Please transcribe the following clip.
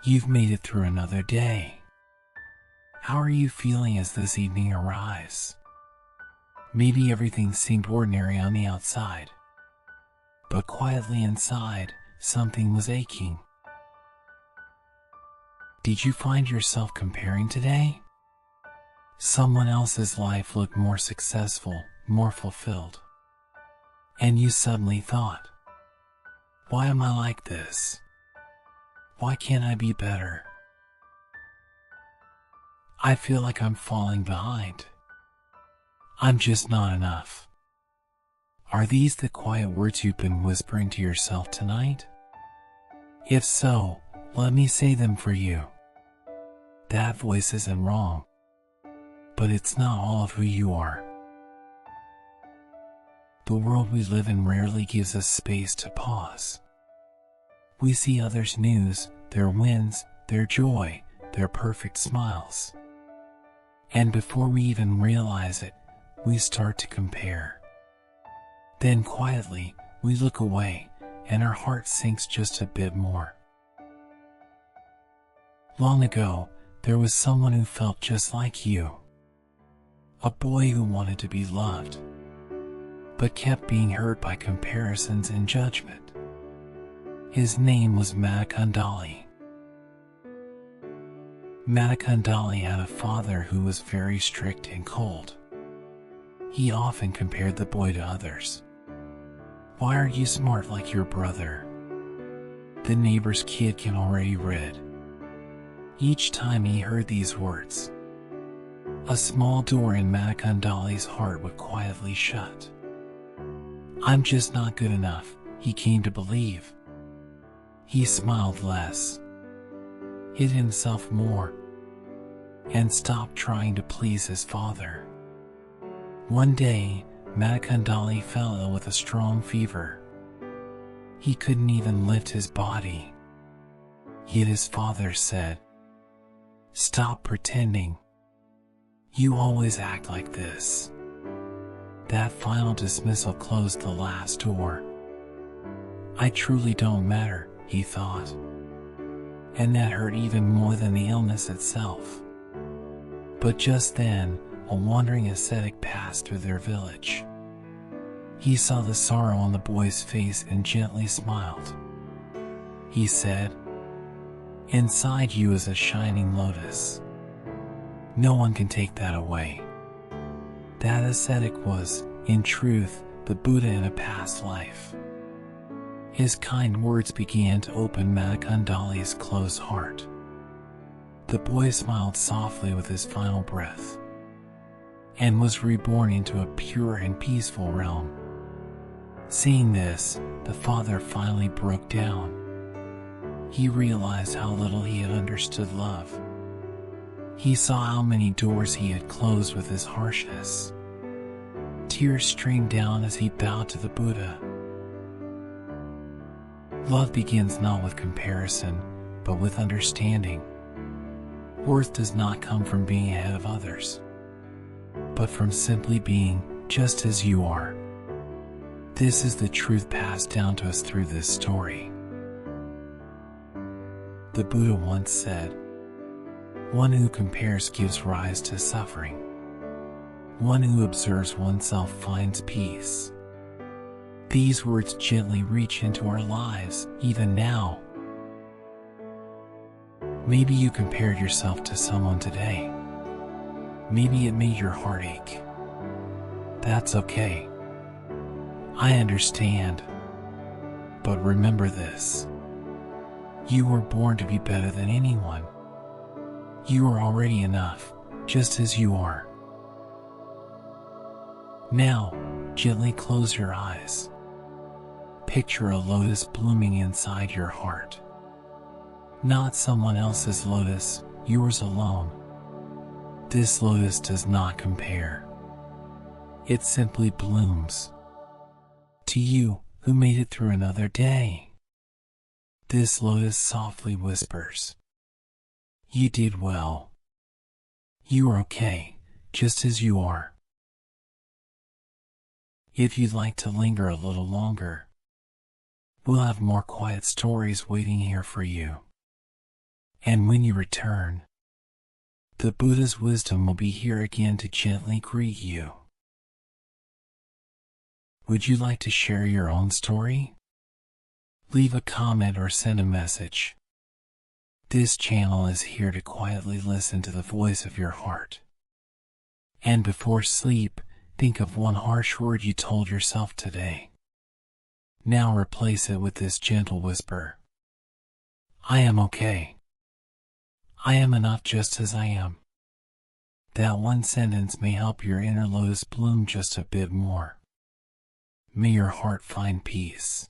You've made it through another day. How are you feeling as this evening arrives? Maybe everything seemed ordinary on the outside, but quietly inside, something was aching. Did you find yourself comparing today? Someone else's life looked more successful, more fulfilled. And you suddenly thought, why am I like this? Why can't I be better? I feel like I'm falling behind. I'm just not enough. Are these the quiet words you've been whispering to yourself tonight? If so, let me say them for you. That voice isn't wrong, but it's not all of who you are. The world we live in rarely gives us space to pause. We see others' news, their wins, their joy, their perfect smiles. And before we even realize it, we start to compare. Then quietly, we look away, and our heart sinks just a bit more. Long ago, there was someone who felt just like you. A boy who wanted to be loved, but kept being hurt by comparisons and judgment. His name was Mattakundali. Mattakundali had a father who was very strict and cold. He often compared the boy to others. Why aren't you smart like your brother? The neighbor's kid can already read. Each time he heard these words, a small door in Mattakundali's heart would quietly shut. I'm just not good enough, he came to believe. He smiled less, hid himself more, and stopped trying to please his father. One day, Mattakundali fell ill with a strong fever. He couldn't even lift his body. Yet his father said, "Stop pretending. You always act like this." That final dismissal closed the last door. I truly don't matter, he thought. And that hurt even more than the illness itself. But just then, a wandering ascetic passed through their village. He saw the sorrow on the boy's face and gently smiled. He said, "Inside you is a shining lotus. No one can take that away." That ascetic was, in truth, the Buddha in a past life. His kind words began to open Mattakundali's closed heart. The boy smiled softly with his final breath, and was reborn into a pure and peaceful realm. Seeing this, the father finally broke down. He realized how little he had understood love. He saw how many doors he had closed with his harshness. Tears streamed down as he bowed to the Buddha. Love begins not with comparison, but with understanding. Worth does not come from being ahead of others, but from simply being just as you are. This is the truth passed down to us through this story. The Buddha once said, "One who compares gives rise to suffering. One who observes oneself finds peace." These words gently reach into our lives, even now. Maybe you compared yourself to someone today. Maybe it made your heart ache. That's okay. I understand. But remember this. You were born to be better than anyone. You are already enough, just as you are. Now, gently close your eyes. Picture a lotus blooming inside your heart. Not someone else's lotus, yours alone. This lotus does not compare. It simply blooms. To you, who made it through another day. This lotus softly whispers, "You did well. You are okay, just as you are." If you'd like to linger a little longer, we'll have more quiet stories waiting here for you. And when you return, the Buddha's wisdom will be here again to gently greet you. Would you like to share your own story? Leave a comment or send a message. This channel is here to quietly listen to the voice of your heart. And before sleep, think of one harsh word you told yourself today. Now replace it with this gentle whisper. I am okay. I am enough just as I am. That one sentence may help your inner lotus bloom just a bit more. May your heart find peace.